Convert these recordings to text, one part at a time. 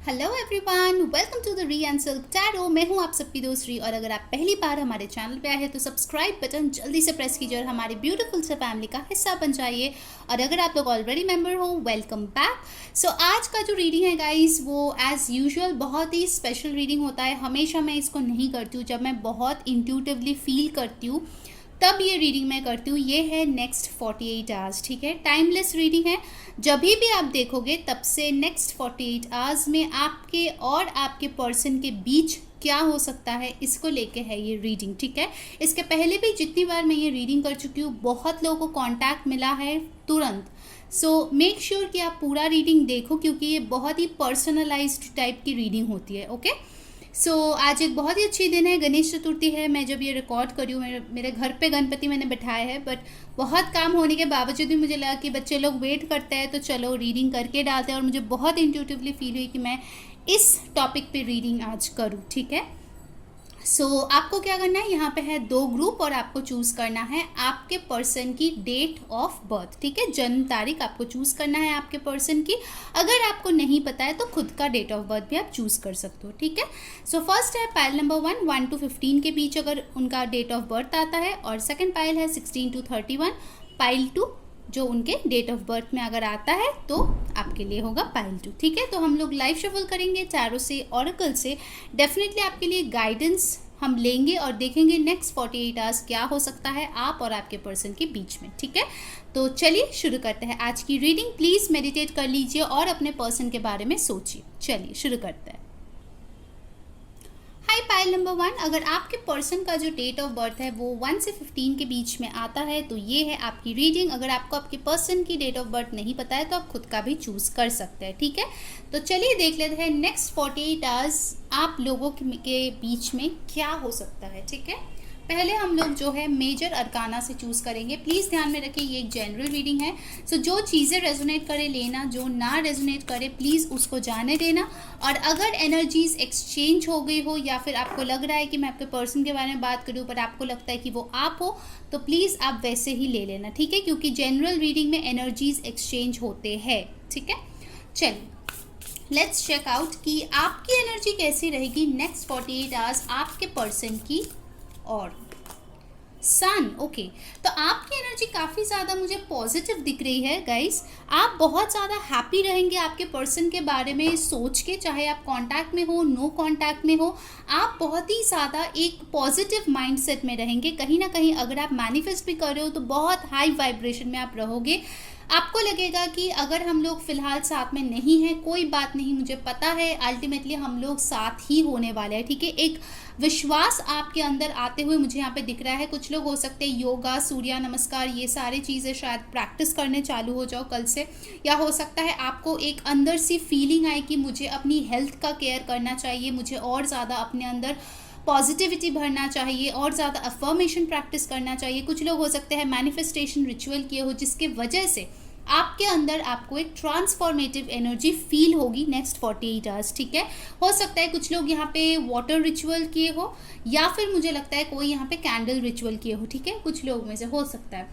Hello everyone, welcome to the re and silk tarot. मैं हूं आप सबकी दोस्त री, और अगर आप पहली बार हमारे चैनल पे आए हैं तो सब्सक्राइब बटन जल्दी से प्रेस कीजिए और हमारी ब्यूटीफुल से फैमिली का हिस्सा बन जाइए। और अगर आप लोग ऑलरेडी मेंबर हो, वेलकम बैक। सो आज का जो रीडिंग है गाइस, वो एज यूजुअल बहुत ही स्पेशल रीडिंग होता है। हमेशा मैं इसको नहीं करती हूँ, जब मैं बहुत इंट्यूटिवली फील करती हूँ तब ये रीडिंग मैं करती हूँ। ये है नेक्स्ट 48 आवर्स, ठीक है। टाइमलेस रीडिंग है, जब भी आप देखोगे तब से नेक्स्ट 48 आवर्स में आपके और आपके पर्सन के बीच क्या हो सकता है, इसको लेके है ये रीडिंग, ठीक है। इसके पहले भी जितनी बार मैं ये रीडिंग कर चुकी हूँ, बहुत लोगों को कॉन्टैक्ट मिला है तुरंत। सो मेक श्योर कि आप पूरा रीडिंग देखो, क्योंकि ये बहुत ही पर्सनलाइज्ड टाइप की रीडिंग होती है, ओके। आज एक बहुत ही अच्छी दिन है, गणेश चतुर्थी है। मैं जब ये रिकॉर्ड करी हूँ, मेरे घर पे गणपति मैंने बैठाए हैं, बट बहुत काम होने के बावजूद भी मुझे लगा कि बच्चे लोग वेट करते हैं तो चलो रीडिंग करके डालते हैं। और मुझे बहुत इंट्यूटिवली फील हुई कि मैं इस टॉपिक पे रीडिंग आज करूँ, ठीक है। आपको क्या करना है, यहाँ पे है 2 ग्रुप और आपको चूज़ करना है आपके पर्सन की डेट ऑफ बर्थ, ठीक है। जन्म तारीख आपको चूज़ करना है आपके पर्सन की। अगर आपको नहीं पता है तो खुद का डेट ऑफ बर्थ भी आप चूज़ कर सकते हो, ठीक है। फर्स्ट है पाइल नंबर 1 to 15 के बीच अगर उनका डेट ऑफ बर्थ आता है, और सेकेंड पाइल है 16 to 31। पाइल 2 जो उनके डेट ऑफ बर्थ में अगर आता है तो आपके लिए होगा पाइल 2, ठीक है। तो हम लोग लाइव शफल करेंगे टैरो से, ऑरेकल से। डेफिनेटली आपके लिए गाइडेंस हम लेंगे और देखेंगे नेक्स्ट 48 आवर्स क्या हो सकता है आप और आपके पर्सन के बीच में, ठीक है। तो चलिए शुरू करते हैं आज की रीडिंग। प्लीज़ मेडिटेट कर लीजिए और अपने पर्सन के बारे में सोचिए। चलिए शुरू करते हैं। हाय पाइल नंबर 1, अगर आपके पर्सन का जो डेट ऑफ बर्थ है वो 1 से 15 के बीच में आता है तो ये है आपकी रीडिंग। अगर आपको आपके पर्सन की डेट ऑफ बर्थ नहीं पता है तो आप खुद का भी चूज़ कर सकते हैं, ठीक है। तो चलिए देख लेते हैं नेक्स्ट 48 आवर्स आप लोगों के बीच में क्या हो सकता है, ठीक है। पहले हम लोग जो है मेजर अरकाना से चूज़ करेंगे। प्लीज़ ध्यान में रखिए ये एक जनरल रीडिंग है। जो चीज़ें रेजोनेट करे लेना, जो ना रेजोनेट करे प्लीज़ उसको जाने देना। और अगर एनर्जीज एक्सचेंज हो गई हो, या फिर आपको लग रहा है कि मैं आपके पर्सन के बारे में बात करूँ पर आपको लगता है कि वो आप हो, तो प्लीज़ आप वैसे ही ले लेना, ठीक है, क्योंकि जनरल रीडिंग में एनर्जीज एक्सचेंज होते हैं, ठीक है। चलिए लेट्स चेक आउट कि आपकी एनर्जी कैसी रहेगी नेक्स्ट 48 आवर्स आपके पर्सन की। और सन, ओके, तो आपकी एनर्जी काफ़ी ज़्यादा मुझे पॉजिटिव दिख रही है गाइस। आप बहुत ज़्यादा हैप्पी रहेंगे आपके पर्सन के बारे में सोच के, चाहे आप कांटेक्ट में हो, नो कांटेक्ट में हो। आप बहुत ही ज़्यादा एक पॉजिटिव माइंडसेट में रहेंगे। कहीं ना कहीं अगर आप मैनिफेस्ट भी कर रहे हो तो बहुत हाई वाइब्रेशन में आप रहोगे। आपको लगेगा कि अगर हम लोग फिलहाल साथ में नहीं हैं, कोई बात नहीं, मुझे पता है अल्टीमेटली हम लोग साथ ही होने वाले हैं, ठीक है। एक विश्वास आपके अंदर आते हुए मुझे यहाँ पे दिख रहा है। कुछ लोग हो सकते हैं योगा, सूर्य नमस्कार, ये सारी चीज़ें शायद प्रैक्टिस करने चालू हो जाओ कल से। या हो सकता है आपको एक अंदर सी फीलिंग आए कि मुझे अपनी हेल्थ का केयर करना चाहिए, मुझे और ज़्यादा अपने अंदर पॉजिटिविटी भरना चाहिए, और ज़्यादा अफर्मेशन प्रैक्टिस करना चाहिए। कुछ लोग हो सकते हैं मैनिफेस्टेशन रिचुअल किए हो, जिसके वजह से आपके अंदर आपको एक ट्रांसफॉर्मेटिव एनर्जी फील होगी नेक्स्ट 48 आवर्स, ठीक है। हो सकता है कुछ लोग यहाँ पे वाटर रिचुअल किए हो, या फिर मुझे लगता है कोई यहाँ पे कैंडल रिचुअल किए हो, ठीक है। कुछ लोग में से हो सकता है,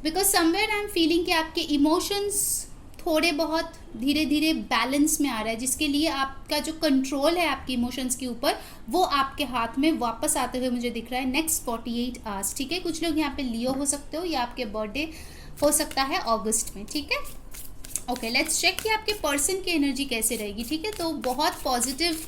because somewhere I am feeling कि आपके इमोशंस थोड़े बहुत धीरे धीरे बैलेंस में आ रहा है, जिसके लिए आपका जो कंट्रोल है आपके इमोशंस के ऊपर, वो आपके हाथ में वापस आते हुए मुझे दिख रहा है नेक्स्ट 48 आवर्स, ठीक है। कुछ लोग यहाँ पे लियो हो सकते हो, या आपके बर्थडे हो सकता है अगस्त में, ठीक है। ओके, लेट्स चेक कि आपके पर्सन की एनर्जी कैसे रहेगी, ठीक है। तो बहुत पॉजिटिव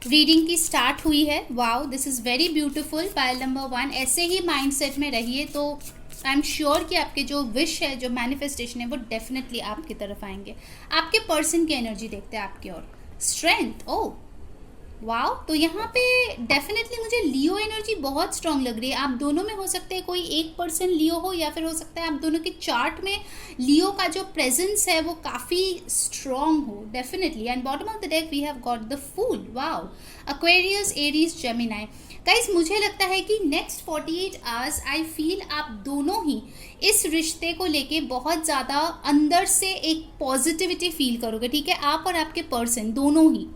रीडिंग की स्टार्ट हुई है। Wow, this is very beautiful. Pile number 1, ऐसे ही माइंडसेट में रहिए तो आई एम श्योर कि आपके जो विश है, जो मैनिफेस्टेशन है, वो डेफिनेटली आपकी तरफ आएंगे। आपके पर्सन की एनर्जी देखते हैं आपकी ओर। स्ट्रेंथ, ओह वाओ, तो यहाँ पे डेफिनेटली मुझे लियो एनर्जी बहुत स्ट्रांग लग रही है। आप दोनों में हो सकते हैं कोई एक पर्सन लियो हो, या फिर हो सकता है आप दोनों के चार्ट में लियो का जो प्रेजेंस है वो काफ़ी स्ट्रांग हो, definitely. And bottom of the deck we have got the fool. Wow, Aquarius, Aries, Gemini. Guys मुझे लगता है कि नेक्स्ट 48 आवर्स आई फील आप दोनों ही इस रिश्ते को लेके बहुत ज़्यादा अंदर से एक पॉजिटिविटी फील करोगे, ठीक है। आप और आपके पर्सन दोनों ही।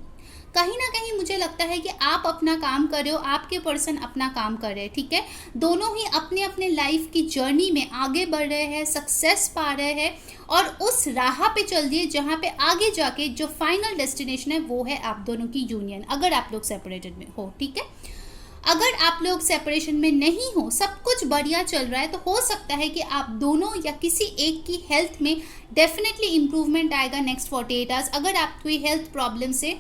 कहीं ना कहीं मुझे लगता है कि आप अपना काम कर रहे हो, आपके पर्सन अपना काम कर रहे हैं, ठीक है। दोनों ही अपने अपने लाइफ की जर्नी में आगे बढ़ रहे हैं, सक्सेस पा रहे हैं और उस राह पे चल दिए जहाँ पे आगे जाके जो फाइनल डेस्टिनेशन है वो है आप दोनों की यूनियन, अगर आप लोग सेपरेटेड में हो, ठीक है। अगर आप लोग सेपरेशन में नहीं हो, सब कुछ बढ़िया चल रहा है, तो हो सकता है कि आप दोनों या किसी एक की हेल्थ में डेफिनेटली इंप्रूवमेंट आएगा नेक्स्ट 48 आवर्स, अगर आप कोई हेल्थ प्रॉब्लम से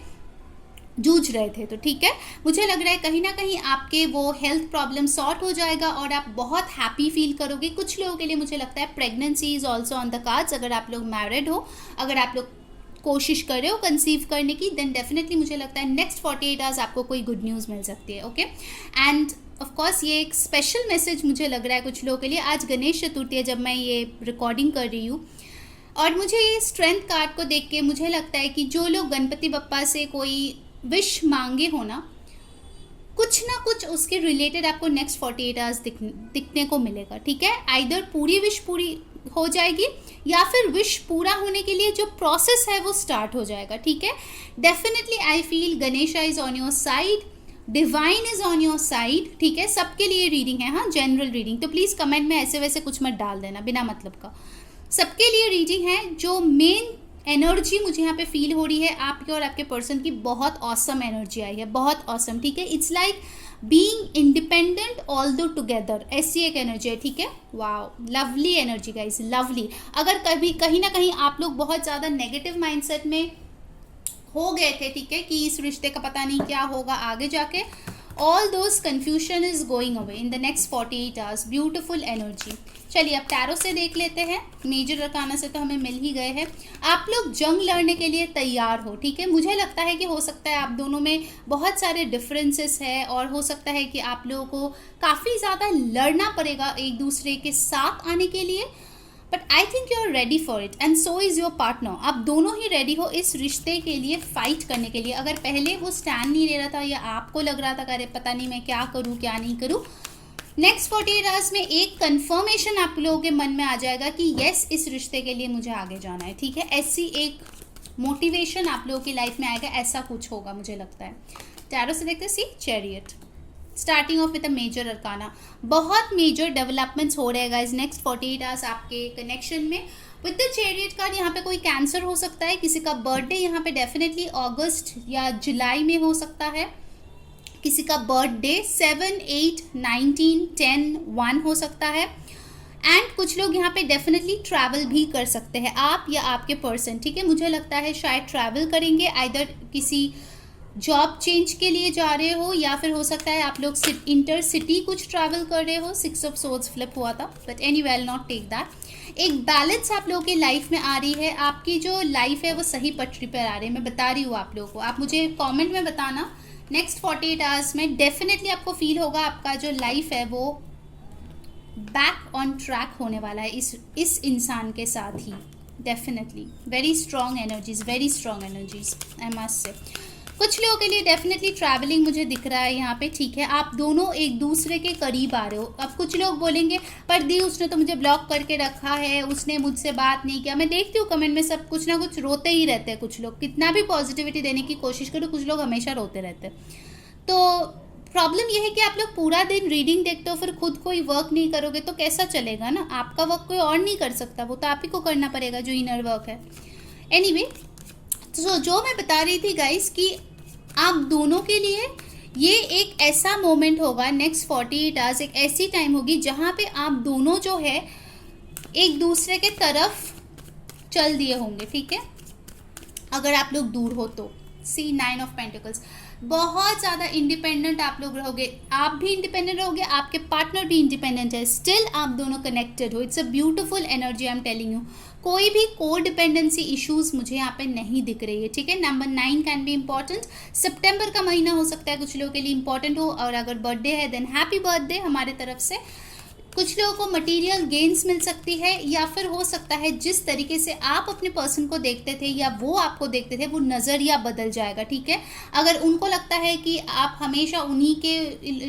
जूझ रहे थे तो, ठीक है। मुझे लग रहा है कहीं ना कहीं आपके वो हेल्थ प्रॉब्लम सॉर्ट हो जाएगा और आप बहुत हैप्पी फील करोगे। कुछ लोगों के लिए मुझे लगता है pregnancy is also on the cards, अगर आप लोग मैरिड हो, अगर आप लोग कोशिश कर रहे हो कंसीव करने की, देन डेफिनेटली मुझे लगता है नेक्स्ट 48 आवर्स आपको कोई गुड न्यूज़ मिल सकती है, ओके। एंड ऑफ कोर्स ये एक स्पेशल मैसेज मुझे लग रहा है कुछ लोगों के लिए। आज गणेश चतुर्थी है जब मैं ये रिकॉर्डिंग कर रही हूँ, और मुझे ये स्ट्रेंथ कार्ड को देख के मुझे लगता है कि जो लोग गणपति बप्पा से कोई विश मांगे हो ना, कुछ ना कुछ उसके रिलेटेड आपको नेक्स्ट 48 आवर्स दिखने को मिलेगा, ठीक है। आइदर पूरी विश पूरी हो जाएगी या फिर विश पूरा होने के लिए जो प्रोसेस है वो स्टार्ट हो जाएगा, ठीक है। Definitely I feel Ganesha is on your side, divine is on your side, ठीक है। सबके लिए रीडिंग है, हाँ, जनरल रीडिंग, तो प्लीज़ कमेंट में ऐसे वैसे कुछ मत डाल देना बिना मतलब का। सबके लिए रीडिंग है। जो मेन एनर्जी मुझे यहाँ पे फील हो रही है आपके और आपके पर्सन की, बहुत ऑसम एनर्जी आई है, बहुत ऑसम, ठीक है। It's like being independent although together, ऐसी एक एनर्जी है, ठीक है। Wow, lovely energy guys, lovely. अगर कभी कहीं ना कहीं आप लोग बहुत ज़्यादा नेगेटिव माइंडसेट में हो गए थे, ठीक है, कि इस रिश्ते का पता नहीं क्या होगा आगे जाके, all those confusion is going away in the next 48 hours. Beautiful energy. चलिए अब टैरो से देख लेते हैं। मेजर अरकाना से तो हमें मिल ही गए हैं। आप लोग जंग लड़ने के लिए तैयार हो, ठीक है। मुझे लगता है कि हो सकता है आप दोनों में बहुत सारे डिफरेंसेस है और हो सकता है कि आप लोगों को काफ़ी ज़्यादा लड़ना पड़ेगा एक दूसरे के साथ आने के लिए, but I think you are ready for it and so is your partner. आप दोनों ही रेडी हो इस रिश्ते के लिए फाइट करने के लिए। अगर पहले वो स्टैंड नहीं ले रहा था या आपको लग रहा था कि अरे पता नहीं मैं क्या करूँ क्या नहीं करूँ, नेक्स्ट 48 आवर्स में एक कंफर्मेशन आप लोगों के मन में आ जाएगा कि यस, इस रिश्ते के लिए मुझे आगे जाना है, ठीक है। ऐसी एक मोटिवेशन आप लोगों की लाइफ में आएगा, ऐसा कुछ होगा मुझे लगता है। टैरो से देखते हैं, see chariot, starting off with a major arcana. बहुत मेजर डेवलपमेंट्स हो रहे हैं गाइस नेक्स्ट 48 आवर्स आपके कनेक्शन में। विद द चैरियट कार्ड यहाँ पे कोई कैंसर हो सकता है, किसी का बर्थडे यहाँ पे डेफिनेटली अगस्त या जुलाई में हो सकता है, किसी का बर्थडे 7, 8, 19, 10, 1 हो सकता है। एंड कुछ लोग यहाँ पे डेफिनेटली ट्रैवल भी कर सकते हैं, आप या आपके पर्सन, ठीक है। मुझे लगता है शायद ट्रैवल करेंगे, आइदर किसी जॉब चेंज के लिए जा रहे हो या फिर हो सकता है आप लोग इंटर सिटी कुछ ट्रैवल कर रहे हो। 6 ऑफ सोर्ड्स फ्लिप हुआ था, but anyway I will not take that. एक बैलेंस आप लोगों की लाइफ में आ रही है, आपकी जो लाइफ है वो सही पटरी पर आ रही है, मैं बता रही हूँ आप लोगों को। आप मुझे कॉमेंट में बताना नेक्स्ट 48 आवर्स में डेफिनेटली आपको फील होगा आपका जो लाइफ है वो बैक ऑन ट्रैक होने वाला है इस इंसान के साथ ही। Definitely very strong energies I must say. कुछ लोगों के लिए डेफिनेटली ट्रैवलिंग मुझे दिख रहा है यहाँ पे, ठीक है। आप दोनों एक दूसरे के करीब आ रहे हो। अब कुछ लोग बोलेंगे पर दी उसने तो मुझे ब्लॉक करके रखा है, उसने मुझसे बात नहीं किया। मैं देखती हूँ कमेंट में सब कुछ ना कुछ रोते ही रहते हैं कुछ लोग, कितना भी पॉजिटिविटी देने की कोशिश करो कुछ लोग हमेशा रोते रहते हैं। तो प्रॉब्लम यह है कि आप लोग पूरा दिन रीडिंग देखते हो फिर खुद कोई वर्क नहीं करोगे तो कैसा चलेगा ना। आपका वर्क कोई और नहीं कर सकता, वो तो आप ही को करना पड़ेगा जो इनर वर्क है। एनीवे तो जो मैं बता रही थी गाइस कि आप दोनों के लिए ये एक ऐसा मोमेंट होगा नेक्स्ट 48 आवर्स, एक ऐसी टाइम होगी जहाँ पे आप दोनों जो है एक दूसरे के तरफ चल दिए होंगे, ठीक है। अगर आप लोग दूर हो तो सी 9 ऑफ पेंटिकल्स, बहुत ज़्यादा इंडिपेंडेंट आप लोग रहोगे, आप भी इंडिपेंडेंट रहोगे, आपके पार्टनर भी इंडिपेंडेंट है, स्टिल आप दोनों कनेक्टेड हो। It's a beautiful energy I am telling you. कोई भी को डिपेंडेंसी इश्यूज मुझे यहाँ पे नहीं दिख रही है, ठीक है। Number 9 can be important. सितंबर का महीना हो सकता है कुछ लोगों के लिए इंपॉर्टेंट हो, और अगर बर्थडे है देन हैप्पी बर्थडे हमारे तरफ से। कुछ लोगों को मटेरियल गेन्स मिल सकती है, या फिर हो सकता है जिस तरीके से आप अपने पर्सन को देखते थे या वो आपको देखते थे वो नज़रिया बदल जाएगा, ठीक है। अगर उनको लगता है कि आप हमेशा उन्हीं के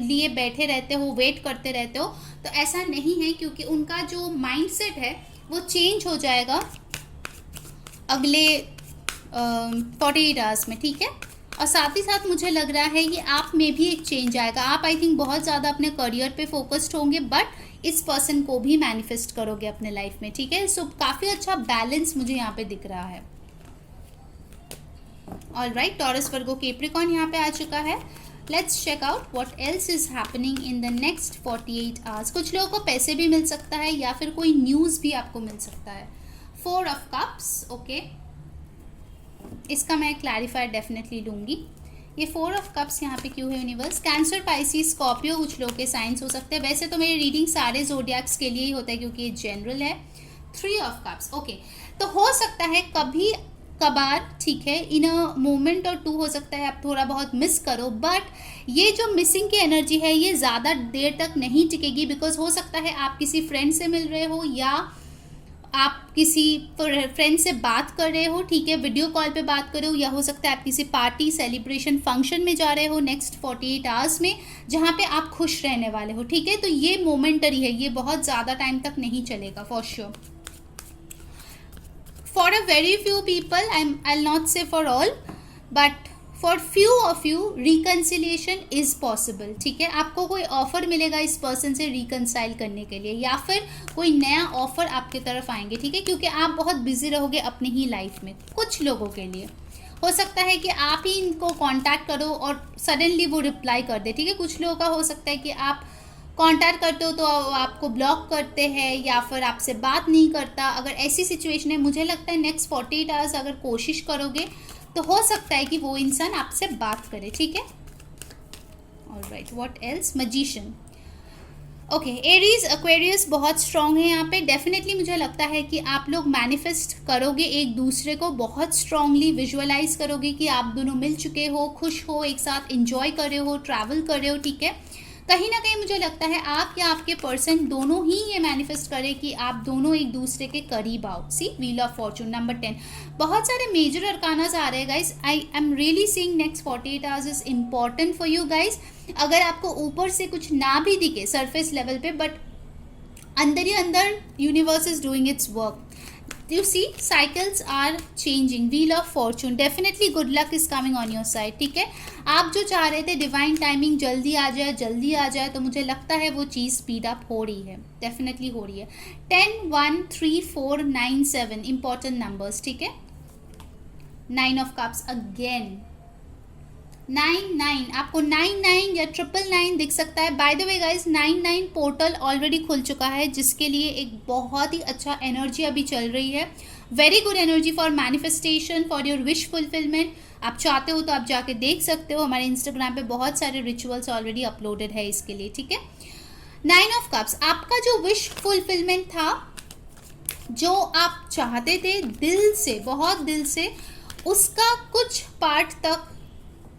लिए बैठे रहते हो, वेट करते रहते हो, तो ऐसा नहीं है, क्योंकि उनका जो माइंडसेट है वो चेंज हो जाएगा अगले 48 आवर्स में, ठीक है। और साथ ही साथ मुझे लग रहा है कि आप में भी एक चेंज आएगा। आप आई थिंक बहुत ज़्यादा अपने करियर पे फोकस्ड होंगे, बट इस पर्सन को भी मैनिफेस्ट करोगे अपने लाइफ में, ठीक है। सो काफ़ी अच्छा बैलेंस मुझे यहाँ पे दिख रहा है। ऑलराइट, टॉरस, वर्गो, कैप्रिकॉर्न यहाँ पे आ चुका है। Let's check out what else is happening in the next 48 hours. कुछ लोगों को पैसे भी मिल सकता है या फिर कोई न्यूज़ भी आपको मिल सकता है। 4 ऑफ कप्स, ओके, इसका मैं क्लैरिफाई डेफिनेटली लूँगी। ये 4 ऑफ कप्स यहाँ पे क्यों है यूनिवर्स? कैंसर, पाइसिस, स्कॉर्पियो कुछ लोगों के साइंस हो सकते हैं। वैसे तो मेरी रीडिंग सारे जोडियाक्स के लिए ही होता है क्योंकि ये जनरल है। 3 ऑफ कप्स, ओके, तो हो सकता है कभी कभार, ठीक है, इन अ मोमेंट और 2 हो सकता है आप थोड़ा बहुत मिस करो, बट ये जो मिसिंग की एनर्जी है ये ज़्यादा देर तक नहीं टिकेगी। बिकॉज हो सकता है आप किसी फ्रेंड से मिल रहे हो या आप किसी फ्रेंड से बात कर रहे हो, ठीक है, वीडियो कॉल पे बात कर रहे हो, या हो सकता है आप किसी पार्टी, सेलिब्रेशन, फंक्शन में जा रहे हो नेक्स्ट 48 आवर्स में, जहाँ पे आप खुश रहने वाले हो, ठीक है। तो ये मोमेंटरी है, ये बहुत ज़्यादा टाइम तक नहीं चलेगा for sure. For a very few people, I'll not say for all, but for few of you reconciliation is possible, ठीक है। आपको कोई ऑफर मिलेगा इस पर्सन से रिकनसाइल करने के लिए, या फिर कोई नया ऑफर आपके तरफ आएंगे, ठीक है, क्योंकि आप बहुत बिजी रहोगे अपनी ही लाइफ में। कुछ लोगों के लिए हो सकता है कि आप ही इनको कांटेक्ट करो और सडनली वो रिप्लाई कर दे, ठीक है। कुछ लोगों का हो सकता है कि आप कांटेक्ट करते हो तो आपको ब्लॉक करते हैं या फिर आपसे बात नहीं करता। अगर ऐसी सिचुएशन है, मुझे लगता है नेक्स्ट 48 आवर्स अगर कोशिश करोगे तो हो सकता है कि वो इंसान आपसे बात करे, ठीक है। Alright, what else? Magician, okay, Aries, Aquarius बहुत स्ट्रांग है यहाँ पे। डेफिनेटली मुझे लगता है कि आप लोग मैनिफेस्ट करोगे एक दूसरे को, बहुत स्ट्रांगली विजुअलाइज करोगे कि आप दोनों मिल चुके हो, खुश हो, एक साथ इंजॉय कर रहे हो, ट्रैवल कर रहे हो, ठीक है। कहीं ना कहीं मुझे लगता है आप या आपके पर्सन दोनों ही ये मैनिफेस्ट करें कि आप दोनों एक दूसरे के करीब आओ। सी, व्हील ऑफ फॉर्चून नंबर 10, बहुत सारे मेजर अरकानास आ रहे हैं guys. I am really seeing next 48 hours is important for you guys. अगर आपको ऊपर से कुछ ना भी दिखे सरफेस लेवल पे, बट अंदर ही अंदर universe is doing it's work. You see, cycles are changing. Wheel of Fortune, definitely good luck is coming on your side, ठीक है। आप जो चाह रहे थे डिवाइन टाइमिंग जल्दी आ जाए, तो मुझे लगता है वो चीज़ स्पीड अप हो रही है, डेफिनेटली हो रही है। 10, 1, 3, 4, 9, 7 इंपॉर्टेंट नंबर्स, ठीक है। 9 ऑफ कप्स अगेन, 9 आपको 9 या 999 दिख सकता है। By the way guys, 9 portal already खुल चुका है, जिसके लिए एक बहुत ही अच्छा एनर्जी अभी चल रही है। Very good energy for manifestation, for your wish fulfilment. आप चाहते हो तो आप जाके देख सकते हो, हमारे इंस्टाग्राम पे बहुत सारे रिचुअल्स ऑलरेडी अपलोडेड है इसके लिए, ठीक है। 9 ऑफ कप्स, आपका जो विश फुलफिलमेंट था, जो आप चाहते थे दिल से, बहुत दिल से, उसका कुछ पार्ट तक,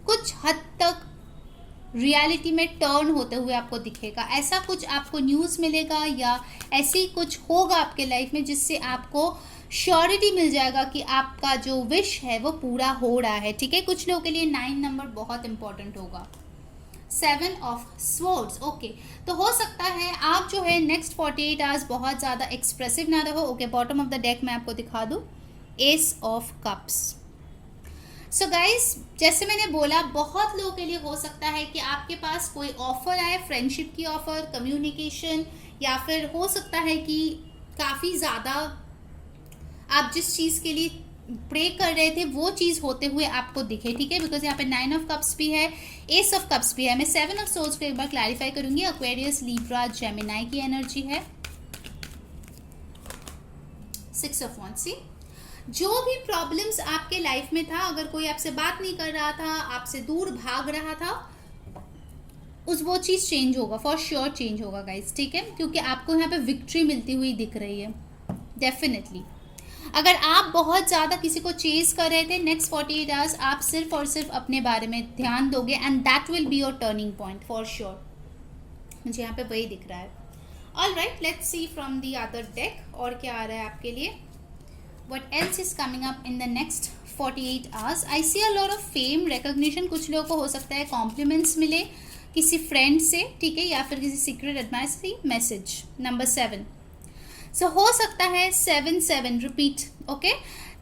कुछ हद तक रियलिटी में टर्न होते हुए आपको दिखेगा। ऐसा कुछ आपको न्यूज़ मिलेगा या ऐसी कुछ होगा आपके लाइफ में जिससे आपको श्योरिटी मिल जाएगा कि आपका जो विश है वो पूरा हो रहा है, ठीक है। कुछ लोगों के लिए 9 नंबर बहुत इंपॉर्टेंट होगा। 7 ऑफ स्वॉर्ड्स, ओके, तो हो सकता है आप जो है नेक्स्ट 48 आवर्स बहुत ज़्यादा एक्सप्रेसिव ना रहो। Okay, bottom of the deck मैं आपको दिखा दूँ, S of cups. So guys, जैसे मैंने बोला, बहुत लोगों के लिए हो सकता है कि आपके पास कोई ऑफर आए, फ्रेंडशिप की ऑफर, कम्युनिकेशन, या फिर हो सकता है कि काफ़ी ज़्यादा आप जिस चीज़ के लिए प्रे कर रहे थे वो चीज़ होते हुए आपको दिखे, ठीक है। बिकॉज यहाँ पे 9 ऑफ कप्स भी है, एस ऑफ कप्स भी है। मैं 7 ऑफ सोर्स को एक बार क्लैरिफाई करूंगी। एक्वेरियस, लीब्रा, जेमिनाई की एनर्जी है। 6 ऑफ वांड्स, सी, जो भी प्रॉब्लम्स आपके लाइफ में था, अगर कोई आपसे बात नहीं कर रहा था, आपसे दूर भाग रहा था, वो चीज़ चेंज होगा, फॉर श्योर चेंज होगा गाइस, ठीक है, क्योंकि आपको यहाँ पे विक्ट्री मिलती हुई दिख रही है डेफिनेटली। अगर आप बहुत ज़्यादा किसी को चेज कर रहे थे, नेक्स्ट 48 आवर्स आप सिर्फ और सिर्फ अपने बारे में ध्यान दोगे and that will be your turning point for sure. मुझे यहाँ पे वही दिख रहा है। All right, let's see from the other deck और क्या आ रहा है आपके लिए। What else is coming up in the next 48 hours? I see a lot of fame, recognition. कुछ लोगों को हो सकता है कॉम्प्लीमेंट्स मिले किसी फ्रेंड से, ठीक है, या फिर किसी सीक्रेट एडवाइस की मैसेज। नंबर 7, सो हो सकता है 7 रिपीट, ओके।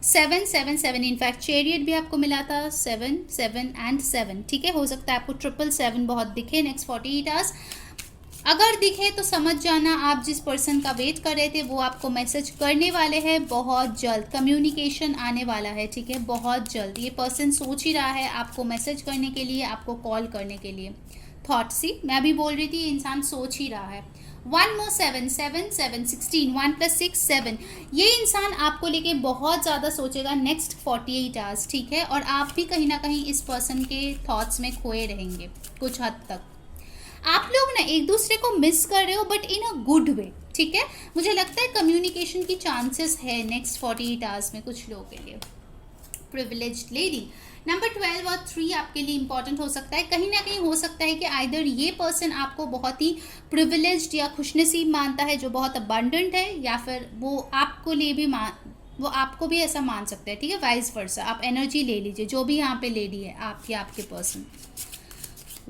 7 इनफैक्ट चेरियट भी आपको मिला था 7 7 एंड 7, ठीक है। हो सकता है आपको 777 बहुत दिखे नेक्स्ट 48 आवर्स। अगर दिखे तो समझ जाना आप जिस पर्सन का वेट कर रहे थे वो आपको मैसेज करने वाले हैं बहुत जल्द, कम्युनिकेशन आने वाला है, ठीक है, बहुत जल्द। ये पर्सन सोच ही रहा है आपको मैसेज करने के लिए, आपको कॉल करने के लिए। थॉट सी मैं अभी बोल रही थी, इंसान सोच ही रहा है। 1 more 7 7 7 16 1 + 6 7। ये इंसान आपको लेके बहुत ज़्यादा सोचेगा नेक्स्ट 48 आवर्स, ठीक है। और आप भी कहीं ना कहीं इस पर्सन के थॉट्स में खोए रहेंगे कुछ हद तक। आप लोग ना एक दूसरे को मिस कर रहे हो but in a good way, ठीक है। मुझे लगता है कम्युनिकेशन की चांसेस है नेक्स्ट 48 आवर्स में कुछ लोगों के लिए। प्रिविलेज्ड लेडी नंबर 12 और 3 आपके लिए इंपॉर्टेंट हो सकता है। कहीं ना कहीं हो सकता है कि आइदर ये पर्सन आपको बहुत ही प्रिविलेज्ड या खुशनसीब मानता है जो बहुत अबंडेंट है, या फिर वो आपको लिए भी वो आपको भी ऐसा मान सकता है, ठीक है। वाइस वर्सा आप एनर्जी ले लीजिए, जो भी यहाँ पे लेडी है आप या आपके person.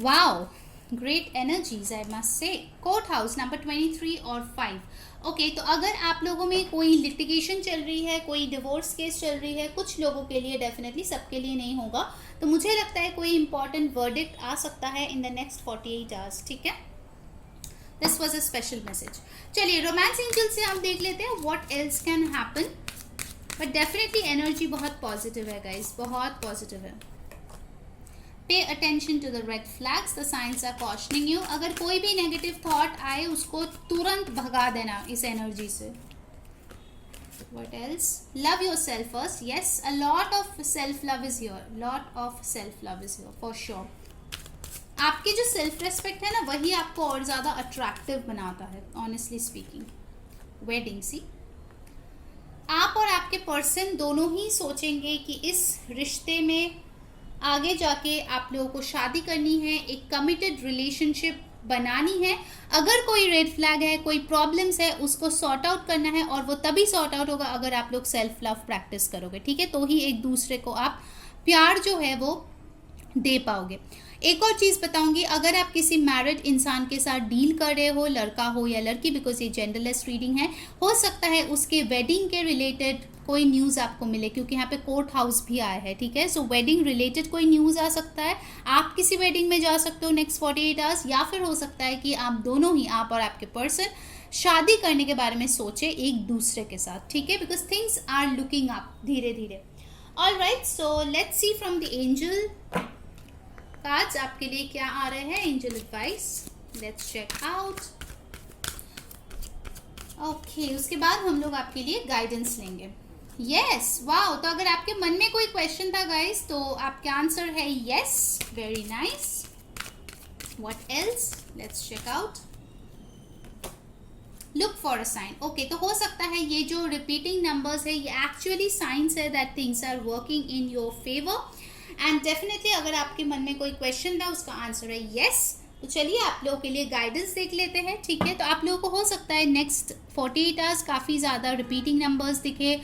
Wow, great energies I must से। कोर्ट हाउस नंबर 23 और 5। ओके, तो अगर आप लोगों में कोई लिटिगेशन चल रही है, कोई डिवोर्स केस चल रही है, कुछ लोगों के लिए, डेफिनेटली सबके लिए नहीं होगा, तो मुझे लगता है कोई इंपॉर्टेंट वर्डिक्ट आ सकता है इन द नेक्स्ट 48 आवर्स, ठीक है। This was a special message. चलिए रोमांस एंजल से हम देख लेते हैं what else can happen, but definitely energy बहुत पॉजिटिव है गाइज, बहुत पॉजिटिव है। Pay attention to the red flags, the signs are cautioning you. अगर कोई भी नेगेटिव थॉट आए उसको तुरंत भगा देना इस एनर्जी से। What else? Love yourself first. Yes, a lot of self love is here. Lot of self love is here for sure. आपकी जो सेल्फ रेस्पेक्ट है ना वही आपको और ज़्यादा अट्रैक्टिव बनाता है, ऑनेस्टली स्पीकिंग। वेडिंग सी, आप और आपके पर्सन दोनों ही सोचेंगे कि इस रिश्ते में आगे जाके आप लोगों को शादी करनी है, एक कमिटेड रिलेशनशिप बनानी है। अगर कोई रेड फ्लैग है, कोई प्रॉब्लम्स है, उसको सॉर्ट आउट करना है, और वो तभी सॉर्ट आउट होगा अगर आप लोग सेल्फ लव प्रैक्टिस करोगे, ठीक है। तो ही एक दूसरे को आप प्यार जो है वो दे पाओगे। एक और चीज़ बताऊंगी, अगर आप किसी मैरिड इंसान के साथ डील कर रहे हो, लड़का हो या लड़की, बिकॉज ये जेंडरलेस रीडिंग है, हो सकता है उसके वेडिंग के रिलेटेड कोई न्यूज़ आपको मिले, क्योंकि यहाँ पे कोर्ट हाउस भी आया है, ठीक है। सो वेडिंग रिलेटेड कोई न्यूज़ आ सकता है, आप किसी वेडिंग में जा सकते हो नेक्स्ट 48 आवर्स, या फिर हो सकता है कि आप दोनों ही, आप और आपके पर्सन, शादी करने के बारे में सोचे एक दूसरे के साथ, ठीक है, because things are looking up धीरे धीरे। All right, so let's see from the angel cards आपके लिए क्या आ रहे हैं, angel advice. Let's check out. Okay, उसके बाद हम लोग आपके लिए गाइडेंस लेंगे। यस, वाओ, तो अगर आपके मन में कोई क्वेश्चन था गाइस तो आपका आंसर है yes, very nice. What else, let's check out. Look for a sign. Okay, तो हो सकता है ये जो रिपीटिंग नंबर्स है ये एक्चुअली साइंस है that things are working in your favour, and definitely अगर आपके मन में कोई क्वेश्चन था उसका आंसर है यस। तो चलिए आप लोगों के लिए गाइडेंस देख लेते हैं, ठीक है। तो आप लोगों को हो सकता है नेक्स्ट 48 आवर्स काफ़ी ज़्यादा रिपीटिंग नंबर्स दिखे,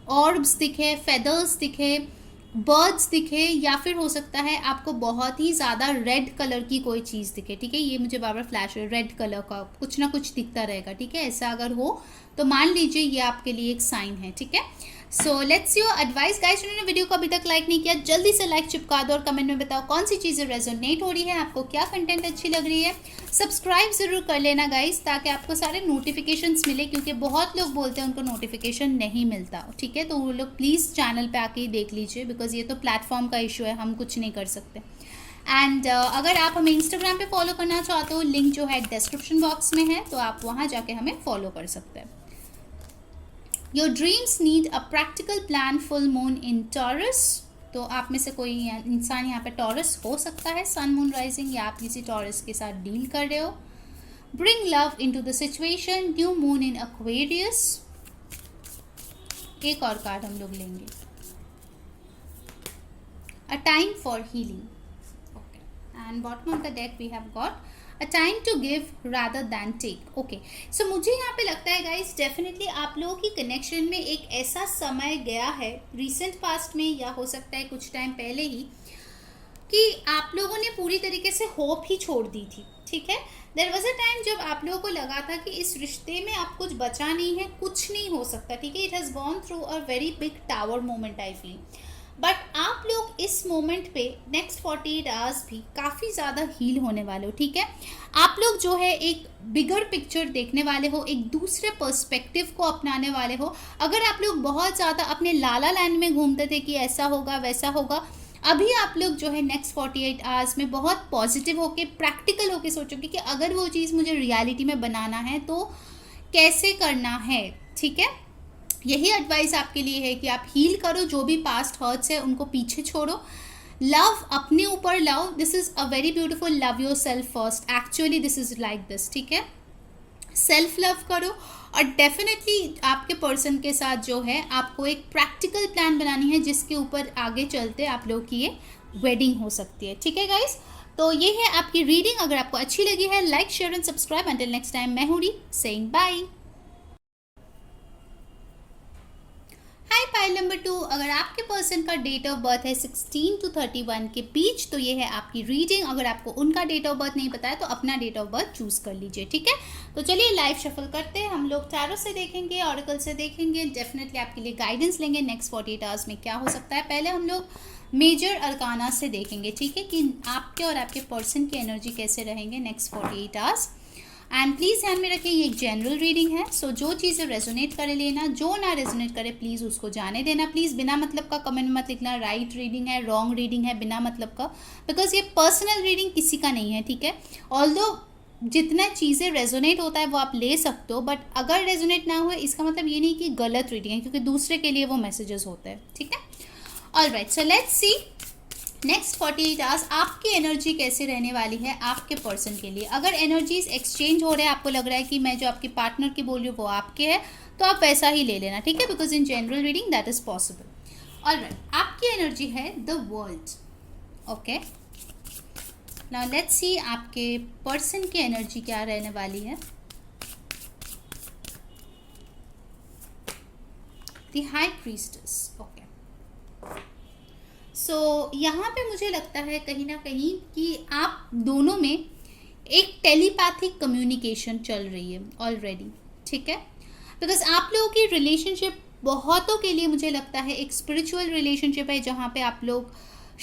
ऑर्ब्स दिखे, फेदर्स दिखे, बर्ड्स दिखे, या फिर हो सकता है आपको बहुत ही ज़्यादा रेड कलर की कोई चीज़ दिखे, ठीक है। ये मुझे बार बार फ्लैश है, रेड कलर का कुछ ना कुछ दिखता रहेगा, ठीक है। ऐसा अगर हो तो मान लीजिए ये आपके लिए एक साइन है, ठीक है। So let's your advice guys. उन्होंने वीडियो को अभी तक लाइक नहीं किया, जल्दी से लाइक चिपका दो और कमेंट में बताओ कौन सी चीज़ें रेजोनेट हो रही है, आपको क्या कंटेंट अच्छी लग रही है। सब्सक्राइब ज़रूर कर लेना गाइस, ताकि आपको सारे नोटिफिकेशंस मिले, क्योंकि बहुत लोग बोलते हैं उनको नोटिफिकेशन नहीं मिलता, ठीक है। तो वो लोग प्लीज़ चैनल पे आके ही देख लीजिए, बिकॉज ये तो प्लेटफॉर्म का इशू है, हम कुछ नहीं कर सकते। एंड अगर आप हमें इंस्टाग्राम पे फॉलो करना चाहते हो, लिंक जो है डिस्क्रिप्शन बॉक्स में है, तो आप वहाँ जाके हमें फॉलो कर सकते हैं। Your dreams need a practical plan, full moon in taurus. तो आप में से कोई इंसान यहाँ पे टॉरस हो सकता है, सन मून राइजिंग, या आप किसी टॉरस के साथ डील कर रहे हो। Bring love into the situation, new moon in Aquarius. एक और कार्ड हम लोग लेंगे, a time for healing. Okay, and bottom of the deck we have got a time to give rather than take. Okay, so मुझे यहाँ पे लगता है गाइस डेफिनेटली आप लोगों की कनेक्शन में एक ऐसा समय गया है रिसेंट पास्ट में, या हो सकता है कुछ टाइम पहले ही, कि आप लोगों ने पूरी तरीके से होप ही छोड़ दी थी, ठीक है। देयर वाज अ टाइम जब आप लोगों को लगा था कि इस रिश्ते में आप कुछ बचा नहीं है, कुछ नहीं हो सकता, ठीक है। It has gone through a very big tower moment I feel, but आप लोग इस मोमेंट पे नेक्स्ट 48 आवर्स भी काफ़ी ज़्यादा हील होने वाले हो, ठीक है। आप लोग जो है एक बिगर पिक्चर देखने वाले हो, एक दूसरे पर्सपेक्टिव को अपनाने वाले हो। अगर आप लोग बहुत ज़्यादा अपने लाला लैंड में घूमते थे कि ऐसा होगा वैसा होगा, अभी आप लोग जो है नेक्स्ट 48 आवर्स में बहुत पॉजिटिव होके, प्रैक्टिकल होके सोचोगे कि अगर वो चीज़ मुझे रियलिटी में बनाना है तो कैसे करना है, ठीक है। यही एडवाइस आपके लिए है कि आप हील करो, जो भी पास्ट हर्ट्स है उनको पीछे छोड़ो, लव अपने ऊपर love. This is a very beautiful love your self first, actually this is like this, ठीक है। सेल्फ लव करो और डेफिनेटली आपके पर्सन के साथ जो है आपको एक प्रैक्टिकल प्लान बनानी है जिसके ऊपर आगे चलते आप लोग की ये वेडिंग हो सकती है, ठीक है गाइस। तो ये है आपकी रीडिंग। अगर आपको अच्छी लगी है, like share and subscribe. Until next time, मैं हूँ री सेइंग बाय। हाय पाइल नंबर 2, अगर आपके पर्सन का डेट ऑफ बर्थ है 16 to 31 के बीच, तो ये है आपकी रीडिंग। अगर आपको उनका डेट ऑफ बर्थ नहीं पता है तो अपना डेट ऑफ बर्थ चूज कर लीजिए, ठीक है। तो चलिए लाइव शफल करते हैं। हम लोग टैरो से देखेंगे, ऑरेकल से देखेंगे, डेफिनेटली आपके लिए गाइडेंस लेंगे नेक्स्ट 48 आवर्स में क्या हो सकता है। पहले हम लोग मेजर अरकाना से देखेंगे, ठीक है, कि आपके और आपके पर्सन की एनर्जी कैसे रहेंगे नेक्स्ट 48 आवर्स। एंड प्लीज़ ध्यान में रखिए ये एक जनरल रीडिंग है, सो जो चीज़ें रेजोनेट करे लेना, जो ना रेजोनेट करे प्लीज़ उसको जाने देना। प्लीज़ बिना मतलब का कमेंट मत लिखना, राइट रीडिंग है, रॉन्ग रीडिंग है, बिना मतलब का, बिकॉज ये पर्सनल रीडिंग किसी का नहीं है, ठीक है। ऑल्दो जितना चीज़ें रेजोनेट होता है वो आप ले सकते हो, बट अगर रेजोनेट ना हुए इसका मतलब ये नहीं कि गलत रीडिंग है, क्योंकि दूसरे के लिए वो मैसेजेस होते हैं, ठीक है। Alright, so let's C next 48 hours आपकी एनर्जी कैसे रहने वाली है आपके पर्सन के लिए। अगर एनर्जीज एक्सचेंज हो रहे हैं, आपको लग रहा है कि मैं जो आपकी पार्टनर की बोल रही हूँ वो आपके है, तो आप वैसा ही ले लेना, ठीक है, because in general reading that is possible. Alright, आपकी एनर्जी है the world, okay. Now let's see आपके पर्सन की एनर्जी क्या रहने वाली है। The high priestess, okay. So यहाँ पे मुझे लगता है कहीं ना कहीं कि आप दोनों में एक टेलीपैथिक कम्युनिकेशन चल रही है ऑलरेडी, ठीक है, बिकॉज आप लोगों की रिलेशनशिप बहुतों के लिए मुझे लगता है एक स्पिरिचुअल रिलेशनशिप है, जहाँ पे आप लोग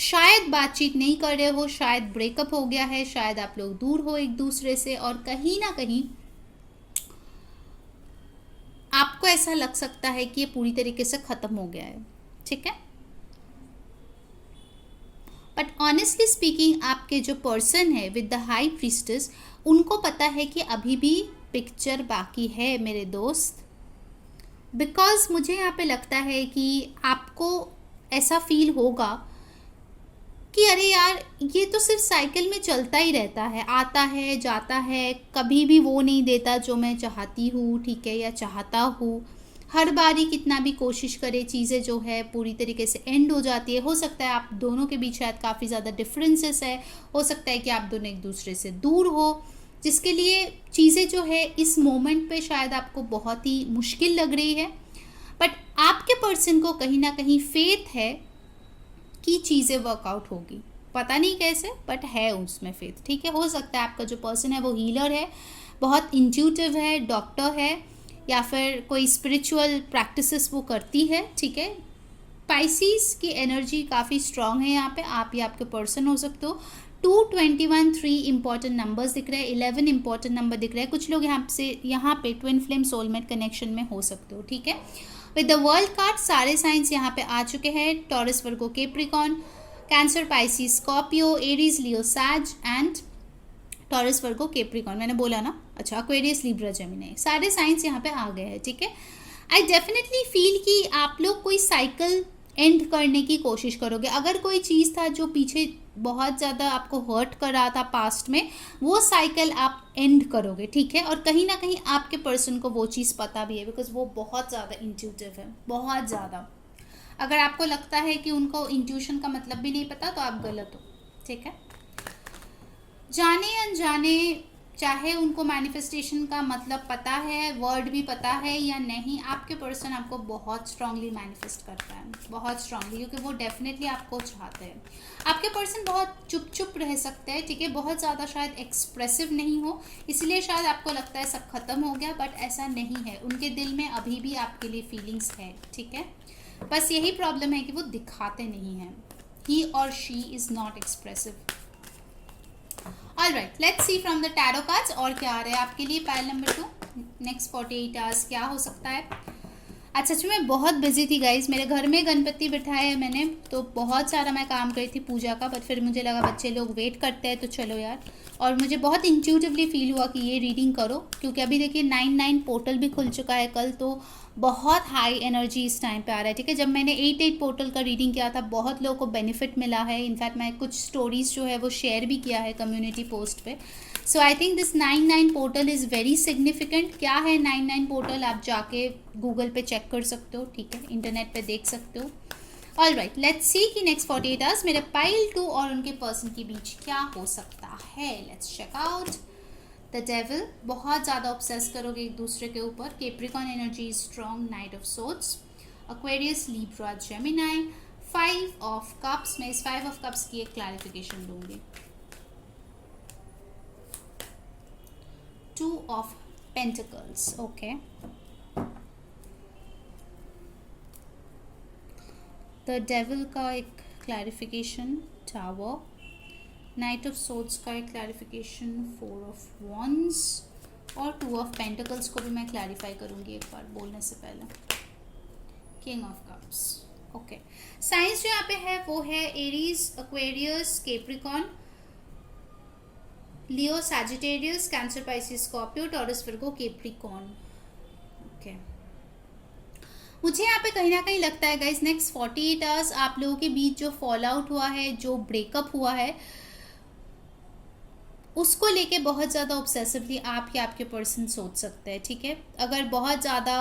शायद बातचीत नहीं कर रहे हो, शायद ब्रेकअप हो गया है, शायद आप लोग दूर हो एक दूसरे से, और कहीं ना कहीं आपको ऐसा लग सकता है कि ये पूरी तरीके से ख़त्म हो गया है, ठीक है। बट ऑनेस्टली स्पीकिंग आपके जो पर्सन है विद द हाई प्रीस्टेस, उनको पता है कि अभी भी पिक्चर बाकी है मेरे दोस्त, बिकॉज मुझे यहाँ पे लगता है कि आपको ऐसा फील होगा कि अरे यार ये तो सिर्फ साइकिल में चलता ही रहता है, आता है जाता है, कभी भी वो नहीं देता जो मैं चाहती हूँ, ठीक है, या चाहता हूँ। हर बारी कितना भी कोशिश करे चीज़ें जो है पूरी तरीके से एंड हो जाती है। हो सकता है आप दोनों के बीच शायद काफ़ी ज़्यादा डिफरेंसेस है, हो सकता है कि आप दोनों एक दूसरे से दूर हो, जिसके लिए चीज़ें जो है इस मोमेंट पे शायद आपको बहुत ही मुश्किल लग रही है। बट आपके पर्सन को कहीं ना कहीं फेथ है कि चीज़ें वर्कआउट होगी, पता नहीं कैसे, बट है उसमें फेथ, ठीक है। हो सकता है आपका जो पर्सन है वो हीलर है, बहुत इंट्यूटिव है, डॉक्टर है, या फिर कोई स्पिरिचुअल प्रैक्टिसेस वो करती है, ठीक है। पाइसिस की एनर्जी काफ़ी स्ट्रांग है यहाँ पे, आप या आपके पर्सन हो सकते हो। 2, 21, 3 इंपॉर्टेंट नंबर्स दिख रहे हैं, 11 इंपॉर्टेंट नंबर दिख रहे हैं। कुछ लोग यहाँ पे ट्विन फ्लेम सोलमेट कनेक्शन में हो सकते हो, ठीक है। विद द वर्ल्ड कार्ड सारे साइंस यहाँ पे आ चुके हैं, Taurus, Virgo, Capricorn, Cancer, Pisces, Scorpio, Aries, Leo, Sag and Taurus, Virgo, Capricorn, मैंने बोला ना, अच्छा, एक्वेरियस, लिब्रा, जेमिनी, सारे साइंस यहाँ पे आ गए हैं, ठीक है। आई डेफिनेटली फील कि आप लोग कोई साइकिल एंड करने की कोशिश करोगे। अगर कोई चीज़ था जो पीछे बहुत ज़्यादा आपको हर्ट कर रहा था पास्ट में, वो साइकिल आप एंड करोगे, ठीक है। और कहीं ना कहीं आपके पर्सन को वो चीज़ पता भी है, बिकॉज वो बहुत ज़्यादा इंट्यूटिव है, बहुत ज़्यादा। अगर आपको लगता है कि उनको इंट्यूशन का मतलब भी नहीं पता तो आप गलत हो, ठीक है। जाने अनजाने चाहे उनको मैनिफेस्टेशन का मतलब पता है, वर्ड भी पता है या नहीं, आपके पर्सन आपको बहुत स्ट्रांगली मैनिफेस्ट करता है, बहुत स्ट्रांगली, क्योंकि वो डेफिनेटली आपको चाहते हैं। आपके पर्सन बहुत चुप चुप रह सकते हैं, ठीक है, बहुत ज़्यादा शायद एक्सप्रेसिव नहीं हो, इसलिए शायद आपको लगता है सब खत्म हो गया, बट ऐसा नहीं है। उनके दिल में अभी भी आपके लिए फीलिंग्स है, ठीक है। बस यही प्रॉब्लम है कि वो दिखाते नहीं हैं। ही और she is not expressive. Alright, let's see from the tarot cards और क्या आ रहा है आपके लिए। पाइल नंबर 2, नेक्स्ट 48 आवर्स क्या हो सकता है। अच्छा अच्छा, मैं बहुत बिजी थी गाइज, मेरे घर में गणपति बिठाए है मैंने, तो बहुत सारा मैं काम करी थी पूजा का, बट फिर मुझे लगा बच्चे लोग वेट करते हैं तो चलो यार, और मुझे बहुत इंट्यूटिवली फील हुआ कि ये रीडिंग करो, क्योंकि अभी देखिए 9-9 पोर्टल भी खुल चुका है कल, तो बहुत हाई एनर्जी इस टाइम पे आ रहा है, ठीक है। जब मैंने 8-8 पोर्टल का रीडिंग किया था, बहुत लोगों को बेनिफिट मिला है। इनफैक्ट मैं कुछ स्टोरीज जो है वो शेयर भी किया है कम्युनिटी पोस्ट पे। So I think this 9-9 portal is very significant. क्या है 9-9 पोर्टल, आप जाके गूगल पे चेक कर सकते हो, ठीक है, इंटरनेट पे देख सकते हो। ऑलराइट, लेट्स सी कि नेक्स्ट 48 आवर्स मेरे पाइल 2 और उनके पर्सन के बीच क्या हो सकता है। Let's check out the devil. बहुत ज़्यादा ऑब्सेस करोगे एक दूसरे के ऊपर। Capricorn energy strong, knight of swords, Aquarius, Libra, Gemini, 5 of cups. मैं इस 5 ऑफ कप्स की एक क्लैरिफिकेशन दूंगी। 2 of pentacles, okay. The devil का एक clarification, tower, night of swords का एक क्लैरिफिकेशन, 4 ऑफ वॉन्ड्स, और 2 ऑफ पेंटिकल्स को भी मैं क्लैरिफाई करूंगी एक बार बोलने से पहले। King of cups, okay. Signs जो यहाँ पे है वो है Aries, Aquarius, Capricorn, Leo, Sagittarius, Cancer, Pisces, Scorpio, Taurus, Virgo, Capricorn, okay. मुझे यहाँ पे कहीं ना कहीं लगता है गाइज नेक्स्ट 48 आवर्स आप लोगों के बीच जो फॉल आउट हुआ है, जो ब्रेकअप हुआ है, उसको लेके बहुत ज़्यादा ऑब्सेसिवली आप या आपके पर्सन सोच सकते हैं, ठीक है। अगर बहुत ज़्यादा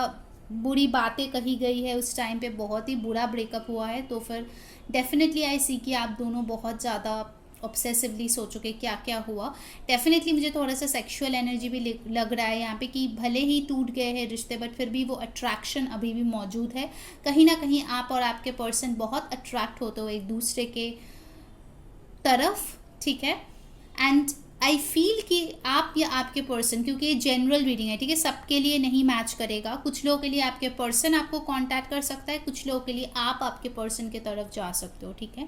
बुरी बातें कही गई है उस टाइम पे, बहुत ही बुरा ब्रेकअप हुआ है, तो फिर डेफिनेटली आई सी कि आप दोनों बहुत ज़्यादा ऑब्सेसिवली सोचोगे क्या क्या हुआ। डेफिनेटली मुझे थोड़ा सा सेक्सुअल एनर्जी भी लग रहा है यहाँ पे कि भले ही टूट गए हैं रिश्ते, बट फिर भी वो अट्रैक्शन अभी भी मौजूद है। कहीं ना कहीं आप और आपके पर्सन बहुत अट्रैक्ट होते हो एक दूसरे के तरफ, ठीक है। एंड आई फील कि आप या आपके पर्सन, क्योंकि ये जनरल रीडिंग है, ठीक है, सबके लिए नहीं मैच करेगा। कुछ लोगों के लिए आपके पर्सन आपको कांटेक्ट कर सकता है, कुछ लोगों के लिए आप आपके पर्सन की तरफ जा सकते हो, ठीक है।